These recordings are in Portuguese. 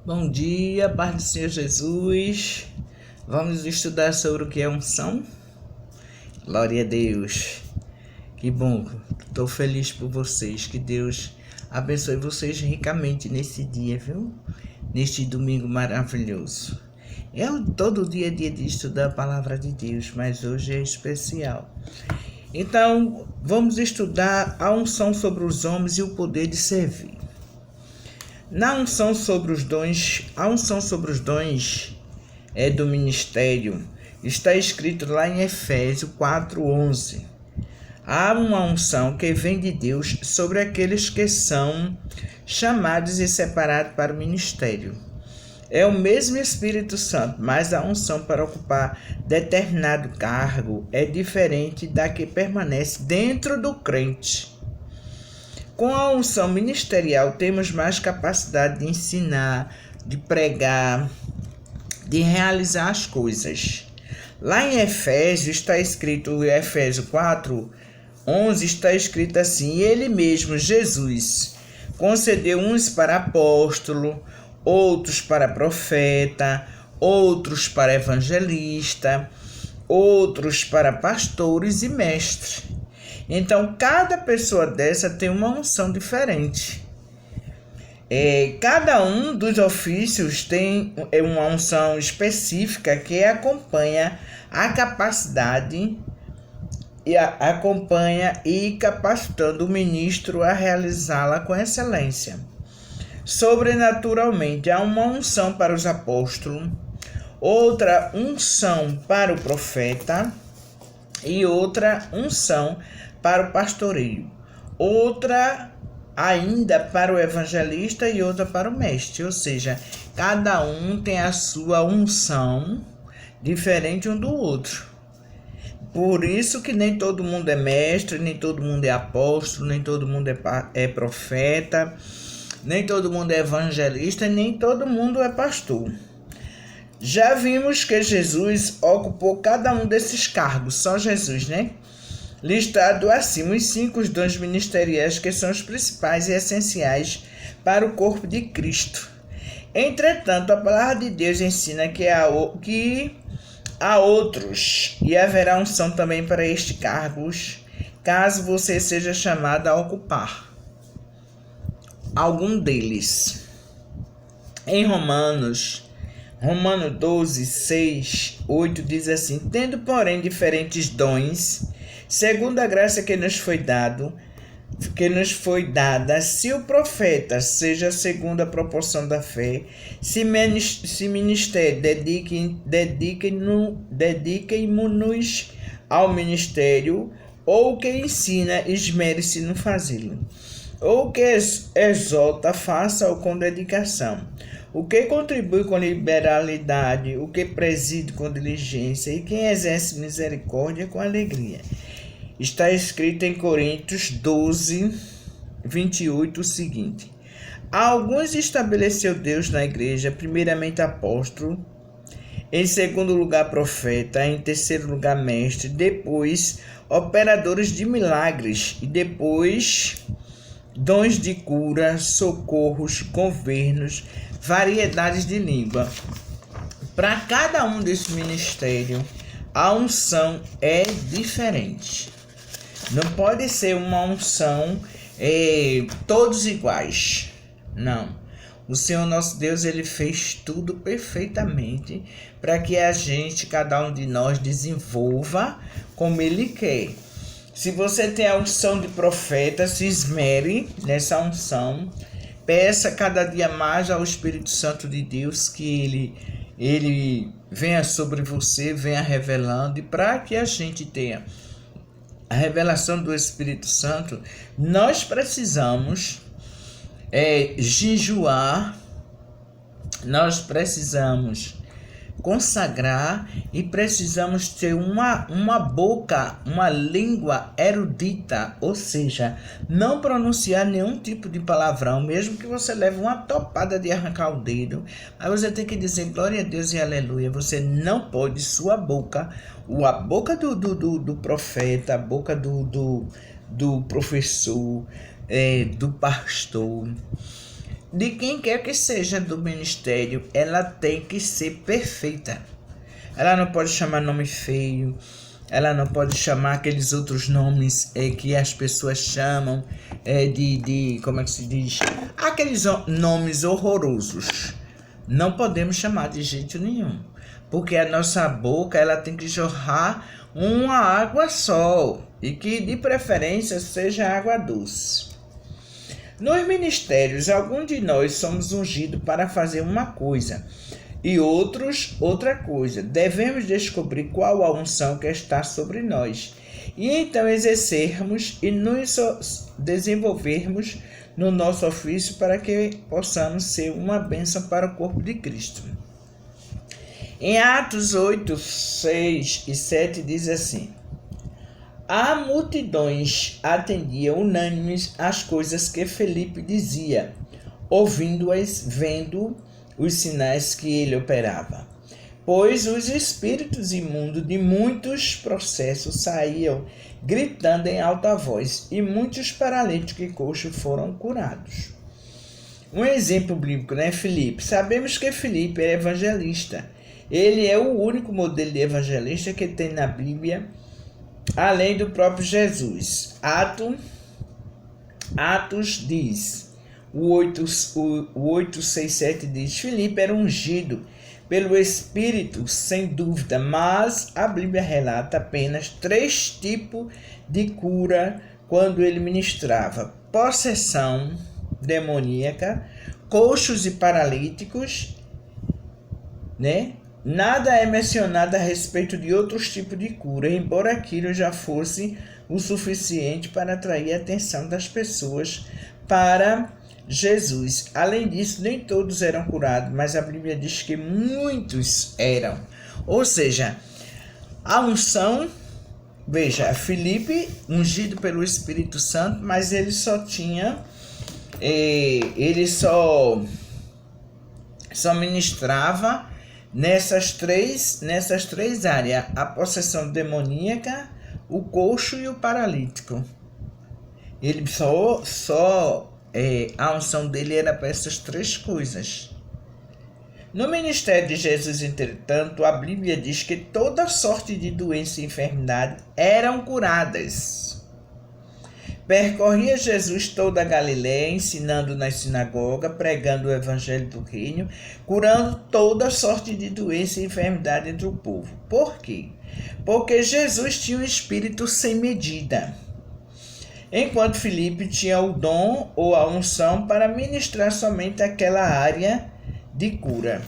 Bom dia, paz do Senhor Jesus. Vamos estudar sobre o que é unção? Glória a Deus. Que bom, estou feliz por vocês. Que Deus abençoe vocês ricamente nesse dia, viu? Neste domingo maravilhoso. Todo dia é dia de estudar a palavra de Deus, mas hoje é especial. Então, vamos estudar a unção sobre os homens e o poder de servir. A unção sobre os dons do ministério está escrito lá em Efésios 4:11. Há uma unção que vem de Deus sobre aqueles que são chamados e separados para o ministério. É o mesmo Espírito Santo, mas a unção para ocupar determinado cargo é diferente da que permanece dentro do crente. Com a unção ministerial, temos mais capacidade de ensinar, de pregar, de realizar as coisas. Lá em Efésios está escrito, Efésios 4:11 está escrito assim: Ele mesmo, Jesus, concedeu uns para apóstolo, outros para profeta, outros para evangelista, outros para pastores e mestres. Então, cada pessoa dessa tem uma unção diferente. Cada um dos ofícios tem uma unção específica que acompanha a capacidade e capacitando o ministro a realizá-la com excelência. Sobrenaturalmente, há uma unção para os apóstolos, outra unção para o profeta e outra unção para o pastoreio, outra ainda para o evangelista e outra para o mestre, ou seja, cada um tem a sua unção diferente um do outro. Por isso que nem todo mundo é mestre, nem todo mundo é apóstolo, nem todo mundo é profeta, nem todo mundo é evangelista, nem todo mundo é pastor. Já vimos que Jesus ocupou cada um desses cargos, só Jesus, né? Listado acima os 5 dons ministeriais que são os principais e essenciais para o corpo de Cristo. Entretanto, a palavra de Deus ensina que há outros e haverá unção também para estes cargos, caso você seja chamado a ocupar algum deles. Em Romanos 12:6-8 diz assim: Tendo, porém, diferentes dons, segundo a graça que nos foi dada, se o profeta seja segundo a proporção da fé, se ministério, dediquemo-nos ao ministério, ou que ensina, esmere-se no fazê-lo, ou que exalta, faça-o com dedicação, o que contribui com liberalidade, o que preside com diligência, e quem exerce misericórdia com alegria. Está escrito em Coríntios 12:28 o seguinte: A alguns estabeleceu Deus na igreja, primeiramente apóstolo, em segundo lugar profeta, em terceiro lugar mestre, depois operadores de milagres, e depois dons de cura, socorros, governos, variedades de língua. Para cada um desses ministérios, a unção é diferente. Não pode ser uma unção todos iguais. Não. O Senhor nosso Deus, Ele fez tudo perfeitamente para que cada um de nós, desenvolva como Ele quer. Se você tem a unção de profeta, se esmere nessa unção. Peça cada dia mais ao Espírito Santo de Deus que ele venha sobre você, venha revelando. E para que a gente tenha a revelação do Espírito Santo, nós precisamos jejuar, nós precisamos consagrar e precisamos ter uma boca, uma língua erudita, ou seja, não pronunciar nenhum tipo de palavrão, mesmo que você leve uma topada de arrancar o dedo, mas você tem que dizer glória a Deus e aleluia. Você não pode, sua boca, a boca do profeta, a boca do professor, do pastor, de quem quer que seja do ministério, ela tem que ser perfeita. Ela não pode chamar nome feio, ela não pode chamar aqueles outros nomes que as pessoas chamam como é que se diz? Aqueles nomes horrorosos. Não podemos chamar de jeito nenhum, porque a nossa boca ela tem que jorrar uma água só, e que de preferência seja água doce. Nos ministérios, alguns de nós somos ungidos para fazer uma coisa e outros outra coisa. Devemos descobrir qual a unção que está sobre nós e então exercermos e nos desenvolvermos no nosso ofício para que possamos ser uma bênção para o corpo de Cristo. Em Atos 8, 6 e 7 diz assim: a multidões atendiam unânimes às coisas que Felipe dizia, ouvindo-as, vendo os sinais que ele operava. Pois os espíritos imundos de muitos processos saíam, gritando em alta voz, e muitos paralíticos e coxos foram curados. Um exemplo bíblico, né, Felipe? Sabemos que Felipe é evangelista. Ele é o único modelo de evangelista que tem na Bíblia, além do próprio Jesus. Atos diz, o 8:6-7 diz, Filipe era ungido pelo Espírito, sem dúvida, mas a Bíblia relata apenas 3 tipos de cura quando ele ministrava: possessão demoníaca, coxos e paralíticos, né? Nada é mencionado a respeito de outros tipos de cura, embora aquilo já fosse o suficiente para atrair a atenção das pessoas para Jesus. Além disso, nem todos eram curados, mas a Bíblia diz que muitos eram. Ou seja, a unção, veja, Filipe, ungido pelo Espírito Santo, mas ele só ministrava nessas três áreas: a possessão demoníaca, o coxo e o paralítico. Ele a unção dele era para essas 3 coisas. No ministério de Jesus, entretanto, a Bíblia diz que toda sorte de doença e enfermidade eram curadas. Percorria Jesus toda a Galiléia, ensinando nas sinagogas, pregando o evangelho do reino, curando toda sorte de doença e enfermidade entre o povo. Por quê? Porque Jesus tinha um espírito sem medida, enquanto Filipe tinha o dom ou a unção para ministrar somente aquela área de cura.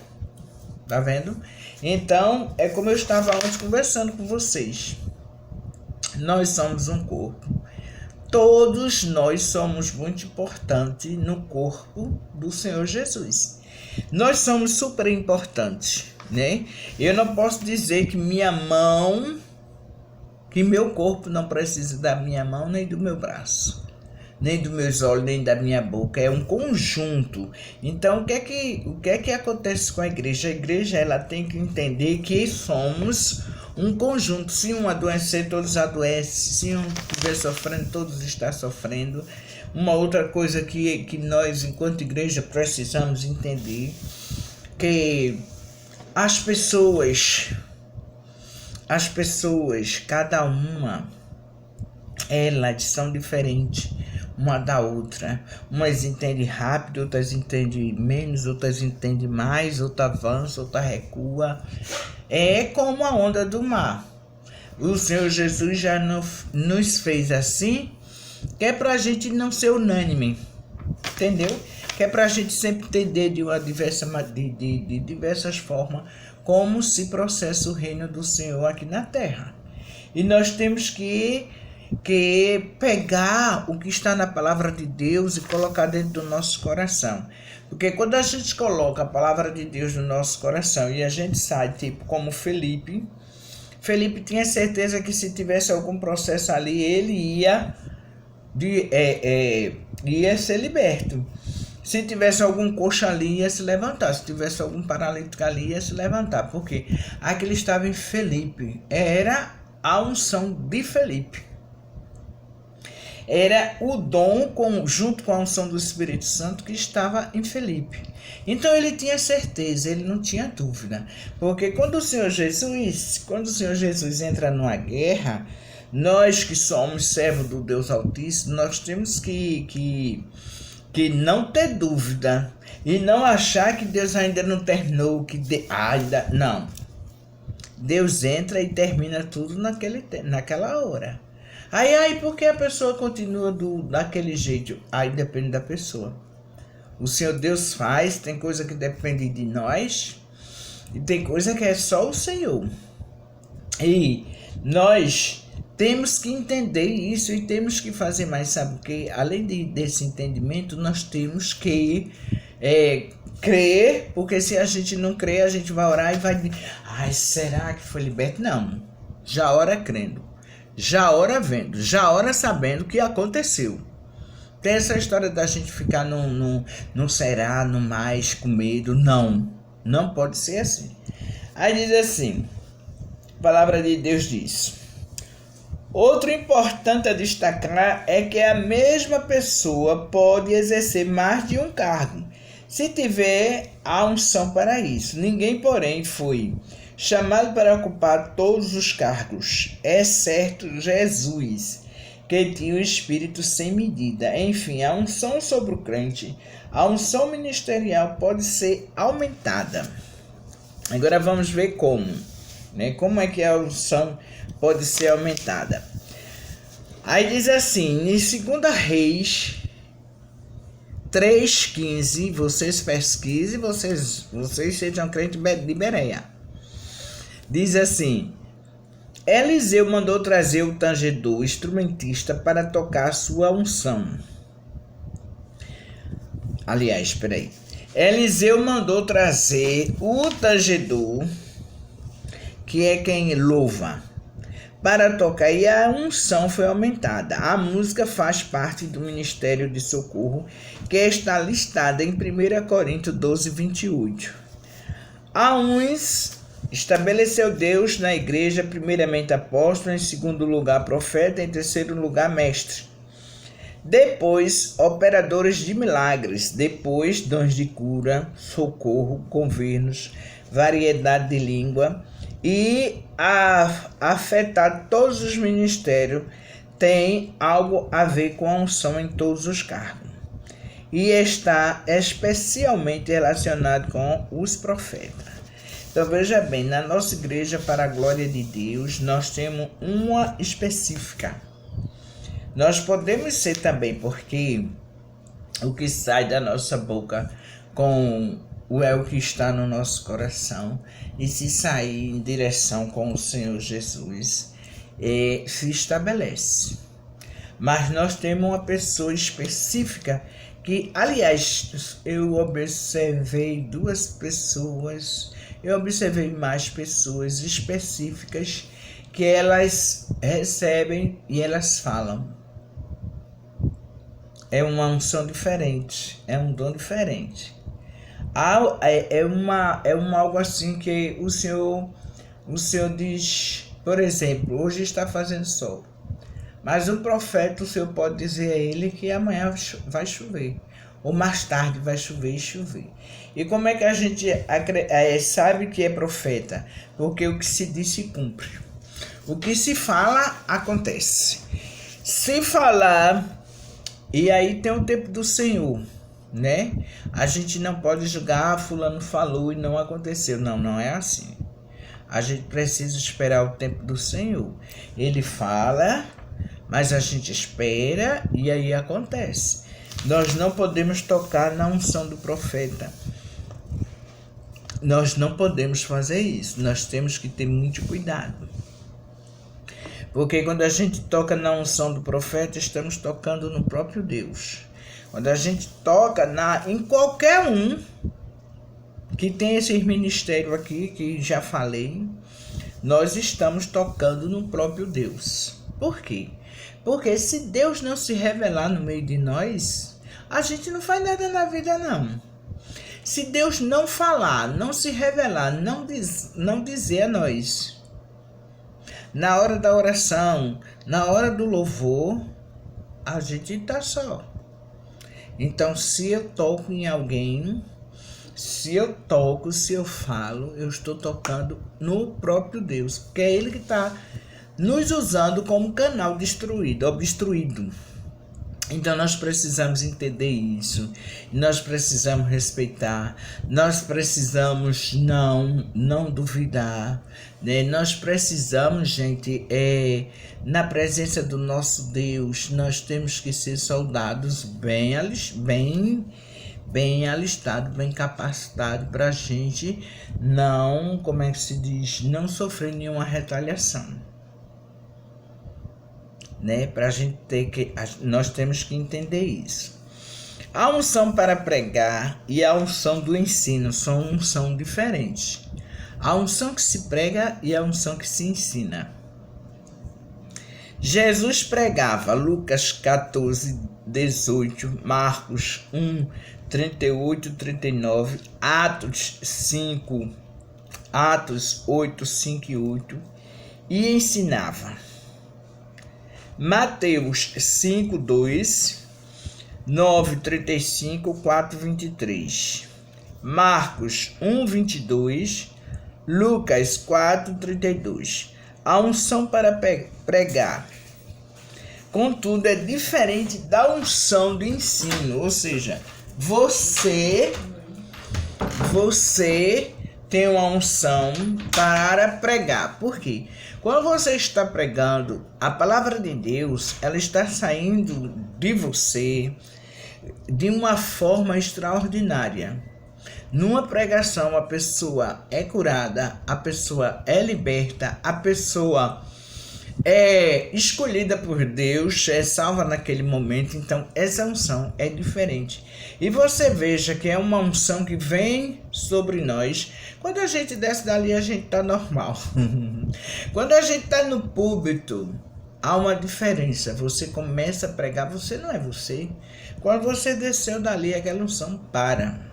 Tá vendo? Então, é como eu estava antes conversando com vocês. Nós somos um corpo. Todos nós somos muito importantes no corpo do Senhor Jesus. Nós somos super importantes, né? Eu não posso dizer que meu corpo não precisa da minha mão, nem do meu braço, nem dos meus olhos, nem da minha boca. É um conjunto. Então, o que é que acontece com a igreja? A igreja ela tem que entender que somos um conjunto. Se um adoecer, todos adoecem. Se um estiver sofrendo, todos estão sofrendo. Uma outra coisa que nós, enquanto igreja, precisamos entender, que as pessoas, cada uma, elas são diferentes uma da outra. Umas entendem rápido, outras entendem menos, outras entendem mais, outra avança, outra recua. É como a onda do mar. O Senhor Jesus já nos fez assim, que é para a gente não ser unânime, entendeu? Que é para a gente sempre entender de diversas formas como se processa o reino do Senhor aqui na terra. E nós temos que pegar o que está na palavra de Deus e colocar dentro do nosso coração. Porque quando a gente coloca a palavra de Deus no nosso coração e a gente sai, tipo como Felipe tinha certeza que se tivesse algum processo ali, ele ia ser liberto. Se tivesse algum coxo ali, ia se levantar. Se tivesse algum paralítico ali, ia se levantar. Porque aquele estava em Felipe. Era a unção de Felipe. era o dom junto com a unção do Espírito Santo que estava em Felipe. Então ele tinha certeza, ele não tinha dúvida. Porque quando o Senhor Jesus entra numa guerra, nós que somos servos do Deus Altíssimo, nós temos que não ter dúvida e não achar que Deus ainda não terminou, ainda não. Deus entra e termina tudo naquela hora. Aí, por que a pessoa continua daquele jeito? Aí depende da pessoa. O Senhor Deus faz, tem coisa que depende de nós e tem coisa que é só o Senhor. E nós temos que entender isso e temos que fazer mais, sabe o quê? Além desse entendimento, nós temos que crer, porque se a gente não crer, a gente vai orar e vai dizer, será que foi liberto? Não, já ora crendo, já ora vendo, já ora sabendo o que aconteceu. Tem essa história da gente ficar no será, no mais, com medo, não pode ser assim. Aí diz assim, a palavra de Deus diz, outro importante a destacar é que a mesma pessoa pode exercer mais de um cargo, se tiver a unção para isso. Ninguém, porém, foi chamado para ocupar todos os cargos, exceto Jesus, que tinha o Espírito sem medida. Enfim, a unção sobre o crente, a unção ministerial pode ser aumentada. Agora vamos ver como, né? Como é que a unção pode ser aumentada. Aí diz assim, em 2 Reis 3,15, vocês pesquisem, vocês sejam crentes de Bereia. Diz assim, Eliseu mandou trazer o tangedor, instrumentista, para tocar sua unção. Aliás, peraí. Eliseu mandou trazer o tangedor, que é quem louva, para tocar, e a unção foi aumentada. A música faz parte do ministério de socorro, que está listada em 1 Coríntios 12, 28. A uns estabeleceu Deus na igreja, primeiramente apóstolo, em segundo lugar profeta, em terceiro lugar mestre. Depois, operadores de milagres, depois dons de cura, socorro, governos, variedade de língua, e afetar todos os ministérios tem algo a ver com a unção em todos os cargos. E está especialmente relacionado com os profetas. Então veja bem, na nossa igreja, para a glória de Deus, nós temos uma específica. Nós podemos ser também, porque o que sai da nossa boca é o que está no nosso coração, e se sair em direção com o Senhor Jesus, se estabelece. Mas nós temos uma pessoa específica que, aliás, eu observei mais pessoas específicas que elas recebem e elas falam. É uma unção diferente, é um dom diferente. Algo assim que o Senhor diz, por exemplo, hoje está fazendo sol, mas o profeta, o Senhor pode dizer a ele que amanhã vai chover, ou mais tarde vai chover. E como é que a gente sabe que é profeta? Porque o que se diz se cumpre. O que se fala, acontece. Se falar, e aí tem o tempo do Senhor, né? A gente não pode julgar, fulano falou e não aconteceu. Não é assim. A gente precisa esperar o tempo do Senhor. Ele fala, mas a gente espera e aí acontece. Nós não podemos tocar na unção do profeta. Nós não podemos fazer isso. Nós temos que ter muito cuidado. Porque quando a gente toca na unção do profeta, estamos tocando no próprio Deus. Quando a gente toca em qualquer um que tem esse ministério aqui, que já falei, nós estamos tocando no próprio Deus. Por quê? Porque se Deus não se revelar no meio de nós, a gente não faz nada na vida, não. Se Deus não falar, não se revelar, não dizer a nós, na hora da oração, na hora do louvor, a gente está só. Então, se eu toco em alguém, se eu falo, eu estou tocando no próprio Deus, porque é Ele que está nos usando como canal obstruído. Então nós precisamos entender isso, nós precisamos respeitar, nós precisamos não duvidar, né? Nós precisamos, gente, na presença do nosso Deus, nós temos que ser soldados bem alistados, bem capacitados para a gente não, como é que se diz, não sofrer nenhuma retaliação. Né? Pra gente nós temos que entender isso. A unção para pregar e a unção do ensino são unção diferentes. A unção que se prega e a unção que se ensina. Jesus pregava Lucas 14, 18, Marcos 1, 38, 39, Atos 8, 5 e 8 e ensinava. Mateus 5, 2, 9, 35, 4, 23. Marcos 1, 22. Lucas 4, 32. A unção para pregar. Contudo, é diferente da unção do ensino. Ou seja, você tem uma unção para pregar. Por quê? Quando você está pregando, a palavra de Deus, ela está saindo de você de uma forma extraordinária. Numa pregação, a pessoa é curada, a pessoa é liberta, a pessoa é escolhida por Deus, é salva naquele momento. Então, essa unção é diferente. E você veja que é uma unção que vem sobre nós. Quando a gente desce dali, a gente está normal. Quando a gente está no púlpito, há uma diferença. Você começa a pregar, você não é você. Quando você desceu dali, aquela unção para.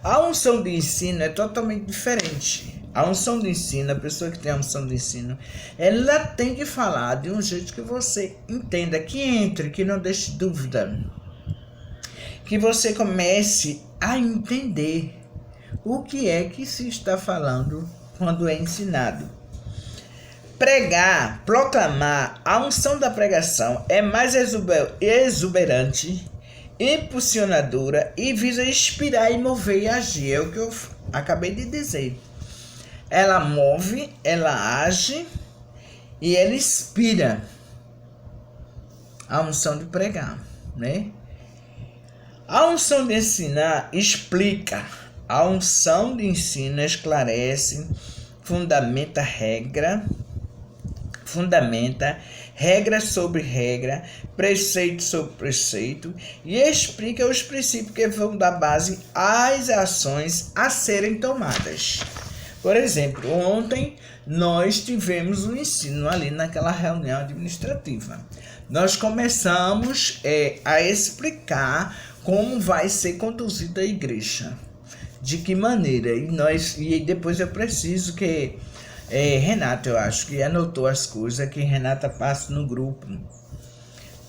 A unção de ensino é totalmente diferente. A unção de ensino, a pessoa que tem a unção de ensino, ela tem que falar de um jeito que você entenda, que entre, que não deixe dúvida. Que você comece a entender o que é que se está falando quando é ensinado. Pregar, proclamar, a unção da pregação é mais exuberante, impulsionadora e visa inspirar e mover e agir. É o que eu acabei de dizer. Ela move, ela age e ela inspira. A unção de pregar, né? A unção de ensinar explica. A unção de ensino esclarece, fundamenta regra sobre regra, preceito sobre preceito e explica os princípios que vão dar base às ações a serem tomadas. Por exemplo, ontem nós tivemos um ensino ali naquela reunião administrativa. Nós começamos a explicar como vai ser conduzida a igreja, de que maneira, e depois eu preciso que Renata, eu acho que anotou as coisas que Renata passa no grupo,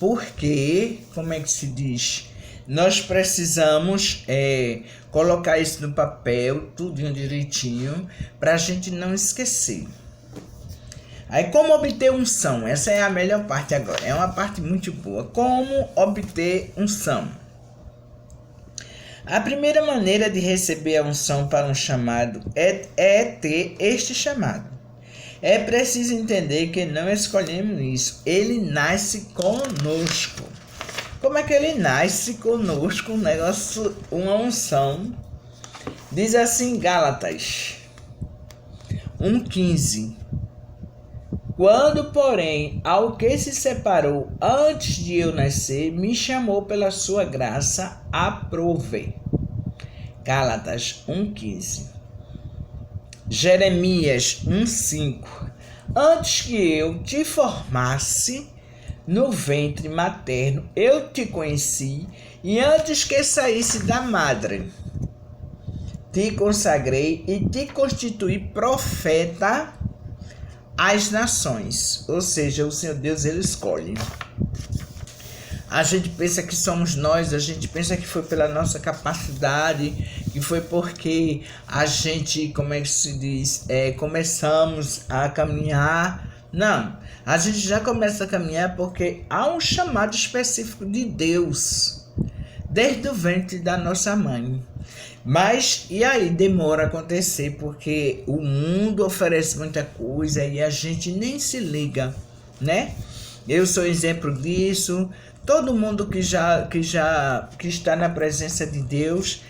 porque, como é que se diz, nós precisamos colocar isso no papel, tudinho direitinho, para a gente não esquecer. Aí, como obter unção? Essa é a melhor parte agora, é uma parte muito boa. Como obter unção? A primeira maneira de receber a unção para um chamado é ter este chamado. É preciso entender que não escolhemos isso, ele nasce conosco. Como é que ele nasce conosco? Um negócio, uma unção. Diz assim, Gálatas 1,15. Quando, porém, ao que se separou antes de eu nascer, me chamou pela sua graça, aprove. Gálatas 1,15. Jeremias 1,5. Antes que eu te formasse no ventre materno, eu te conheci, e antes que saísse da madre, te consagrei e te constituí profeta às nações. Ou seja, o Senhor Deus, ele escolhe. A gente pensa que somos nós, a gente pensa que foi pela nossa capacidade, que foi porque a gente, como é que se diz, começamos a caminhar. Não, a gente já começa a caminhar porque há um chamado específico de Deus, desde o ventre da nossa mãe. Mas, e aí demora a acontecer, porque o mundo oferece muita coisa e a gente nem se liga, né? Eu sou exemplo disso. Todo mundo que está na presença de Deus,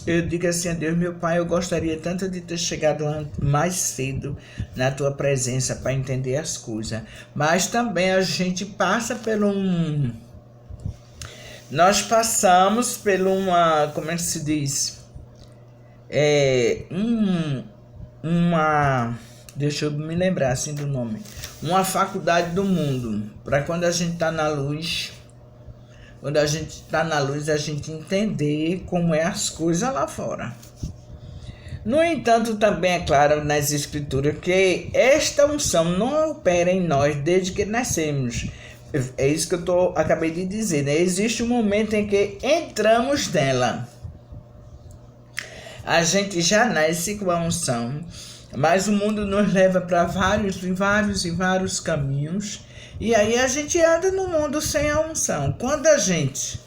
eu digo assim a Deus, meu Pai, eu gostaria tanto de ter chegado mais cedo na tua presença para entender as coisas. Mas também a gente passa por nós passamos por uma, como é que se diz? Deixa eu me lembrar assim do nome. Uma faculdade do mundo. Para quando a gente está na luz, a gente entender como é as coisas lá fora. No entanto, também é claro nas escrituras que esta unção não opera em nós desde que nascemos. É isso que eu acabei de dizer, né? Existe um momento em que entramos nela. A gente já nasce com a unção, mas o mundo nos leva para vários caminhos. E aí a gente anda no mundo sem a unção. Quando a gente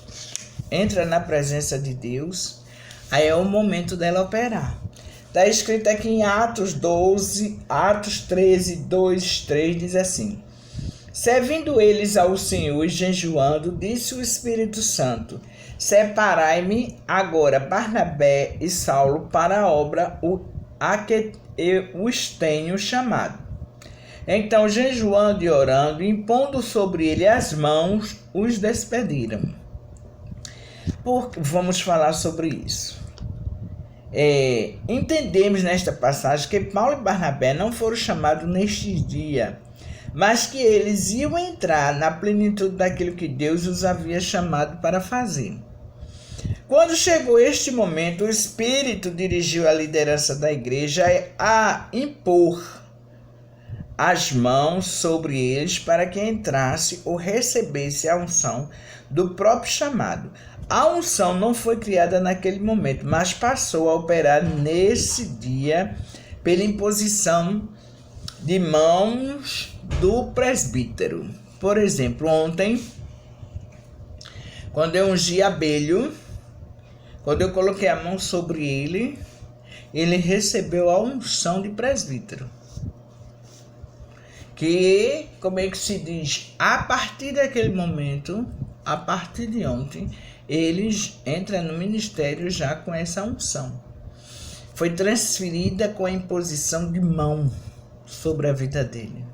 entra na presença de Deus, aí é o momento dela operar. Está escrito aqui em Atos 13, 2, 3, diz assim: servindo eles ao Senhor e jejuando, disse o Espírito Santo: separai-me agora Barnabé e Saulo para a obra a que eu os tenho chamado. Então, jejuando e orando, impondo sobre ele as mãos, os despediram. Vamos falar sobre isso. Entendemos nesta passagem que Paulo e Barnabé não foram chamados neste dia, mas que eles iam entrar na plenitude daquilo que Deus os havia chamado para fazer. Quando chegou este momento, o Espírito dirigiu a liderança da igreja a impor as mãos sobre eles para que entrasse ou recebesse a unção do próprio chamado. A unção não foi criada naquele momento, mas passou a operar nesse dia pela imposição de mãos do presbítero. Por exemplo, ontem, quando eu ungi Abelho, quando eu coloquei a mão sobre ele, ele recebeu a unção de presbítero. Que, como é que se diz, a partir daquele momento, a partir de ontem, eles entram no ministério já com essa unção. Foi transferida com a imposição de mão sobre a vida dele.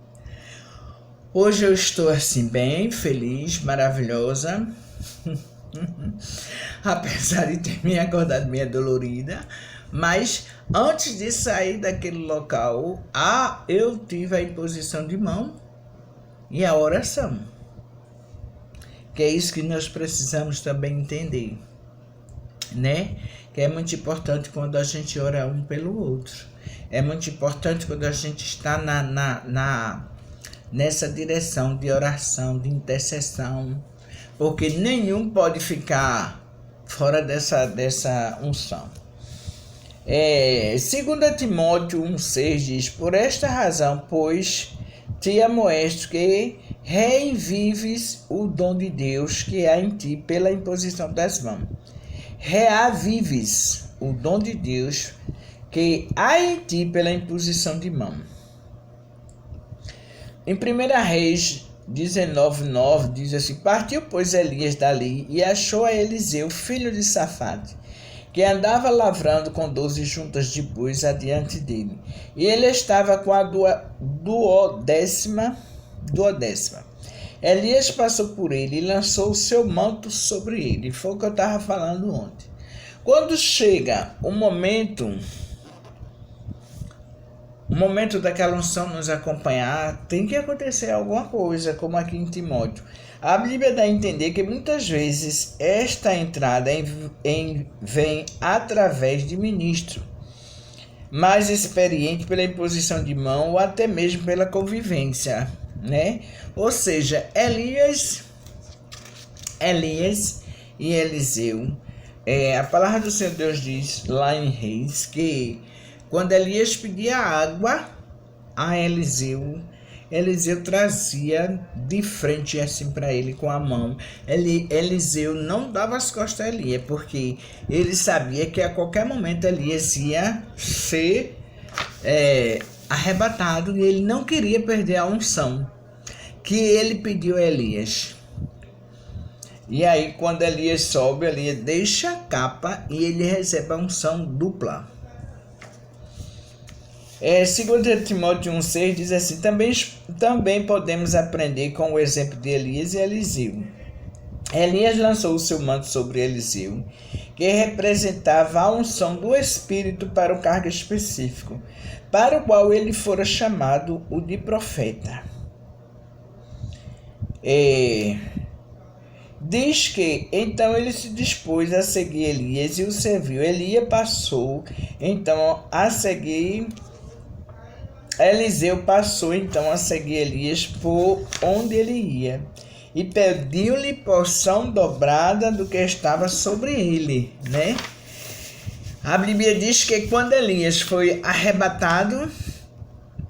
Hoje eu estou assim bem feliz, maravilhosa, apesar de ter me acordado meio dolorida, mas antes de sair daquele local, eu tive a imposição de mão e a oração, que é isso que nós precisamos também entender, né? Que é muito importante quando a gente ora um pelo outro. É muito importante quando a gente está nessa direção de oração, de intercessão, porque nenhum pode ficar fora dessa unção. 2 Timóteo 1,6 diz: por esta razão, pois, te amoesto que revives o dom de Deus que há em ti pela imposição das mãos. Reavives o dom de Deus que há em ti pela imposição de mão. Em 1 Reis 19:9 diz assim: partiu, pois, Elias dali e achou a Eliseu, filho de Safate, que andava lavrando com 12 juntas de bois adiante dele. E ele estava com a duodécima. Elias passou por ele e lançou o seu manto sobre ele. Foi o que eu estava falando ontem. Quando chega o momento daquela unção nos acompanhar, tem que acontecer alguma coisa, como aqui em Timóteo. A Bíblia dá a entender que muitas vezes esta entrada vem através de ministro mais experiente pela imposição de mão ou até mesmo pela convivência, né? Ou seja, Elias Elias e Eliseu. A palavra do Senhor Deus diz lá em Reis que quando Elias pedia água a Eliseu, Eliseu trazia de frente assim para ele com a mão. Eliseu não dava as costas a Elias, porque ele sabia que a qualquer momento Elias ia ser arrebatado e ele não queria perder a unção que ele pediu a Elias. E aí quando Elias sobe, Elias deixa a capa e ele recebe a unção dupla. 2 Timóteo 1,6 diz assim: também podemos aprender com o exemplo de Elias e Eliseu. Elias lançou o seu manto sobre Eliseu, que representava a unção do Espírito para o cargo específico, para o qual ele fora chamado o de profeta. Diz que então ele se dispôs a seguir Elias e o serviu. Elias passou então a seguir Eliseu passou então a seguir Elias por onde ele ia e pediu-lhe porção dobrada do que estava sobre ele, né? A Bíblia diz que quando Elias foi arrebatado,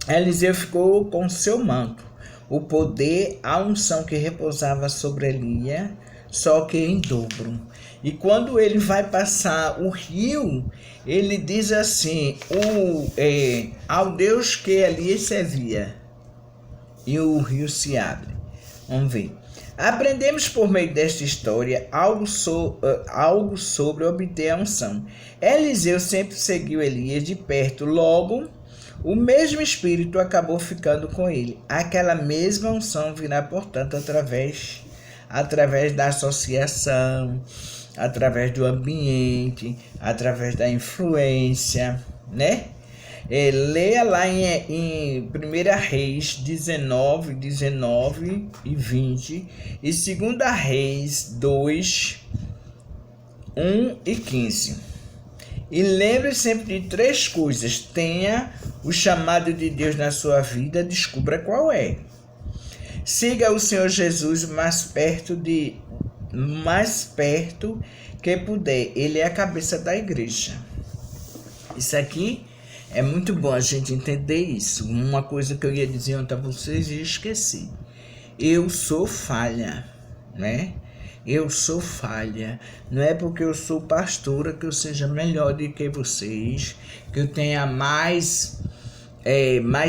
Eliseu ficou com seu manto, o poder, a unção que repousava sobre Elias, só que em dobro. E quando ele vai passar o rio, ele diz assim, ao Deus que Elias servia, e o rio se abre. Vamos ver. Aprendemos por meio desta história algo sobre obter a unção. Eliseu sempre seguiu Elias de perto, logo o mesmo Espírito acabou ficando com ele. Aquela mesma unção virá, portanto, através da associação, através do ambiente, através da influência, né? Leia lá em 1 Reis 19 e 20 e 2 Reis 2, 1 e 15. E lembre sempre de 3 coisas. Tenha o chamado de Deus na sua vida, descubra qual é. Siga o Senhor Jesus mais perto que puder. Ele é a cabeça da igreja. Isso aqui é muito bom a gente entender isso. Uma coisa que eu ia dizer ontem a vocês e esqueci. Eu sou falha, né? Eu sou falha. Não é porque eu sou pastora que eu seja melhor do que vocês, que eu tenha mais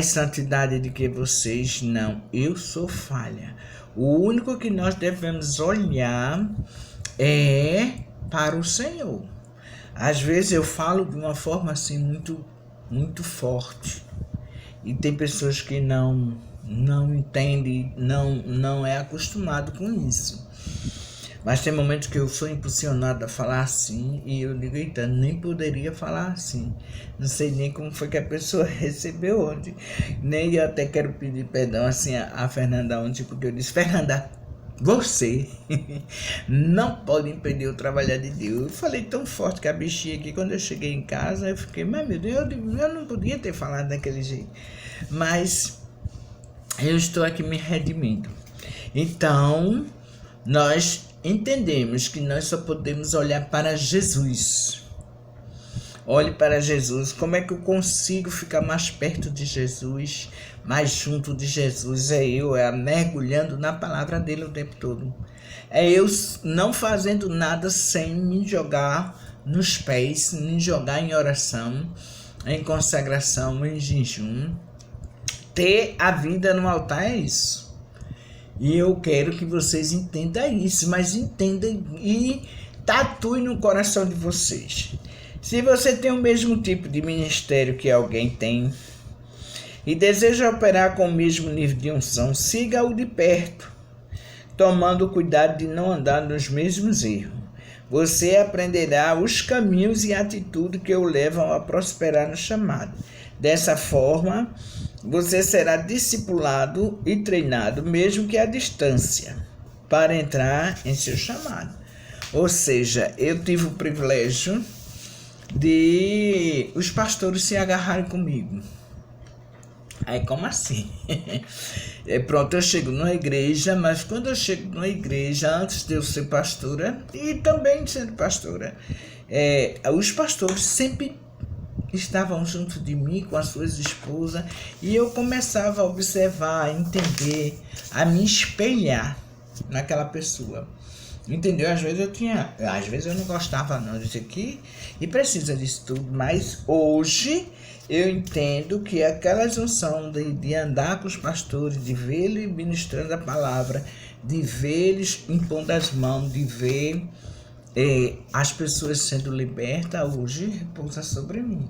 santidade do que vocês. Não, eu sou falha. O único que nós devemos olhar é para o Senhor. Às vezes eu falo de uma forma assim muito forte. E tem pessoas que não entendem, não é acostumado com isso. Mas tem momentos que eu sou impulsionado a falar assim e eu digo, eita, nem poderia falar assim. Não sei nem como foi que a pessoa recebeu ontem. Nem eu até quero pedir perdão assim a Fernanda ontem, porque eu disse, Fernanda, você não pode impedir o trabalhar de Deus. Eu falei tão forte que a bichinha aqui, quando eu cheguei em casa, eu fiquei, mas meu Deus, eu não podia ter falado daquele jeito. Mas eu estou aqui me redimindo. Então, nós entendemos que nós só podemos olhar para Jesus. Olhe para Jesus. Como é que eu consigo ficar mais perto de Jesus, mais junto de Jesus? Mergulhando na palavra dele o tempo todo. É eu não fazendo nada sem me jogar nos pés, me jogar em oração, em consagração, em jejum. Ter a vida no altar é isso. E eu quero que vocês entendam isso, mas entendam e tatuem no coração de vocês. Se você tem o mesmo tipo de ministério que alguém tem e deseja operar com o mesmo nível de unção, siga-o de perto, tomando cuidado de não andar nos mesmos erros. Você aprenderá os caminhos e atitudes que o levam a prosperar no chamado. Dessa forma, você será discipulado e treinado, mesmo que à distância, para entrar em seu chamado. Ou seja, eu tive o privilégio de os pastores se agarrarem comigo. Aí, como assim? Pronto, eu chego numa igreja, mas quando eu chego numa igreja, antes de eu ser pastora, e também sendo pastora, os pastores sempre estavam junto de mim com as suas esposas, e eu começava a observar, a entender, a me espelhar naquela pessoa. Entendeu? Às vezes eu não gostava não disso aqui e precisa disso tudo, mas hoje eu entendo que aquela junção de andar com os pastores, de ver eles ministrando a palavra, de ver eles impondo as mãos, de ver as pessoas sendo libertas, hoje repousa sobre mim.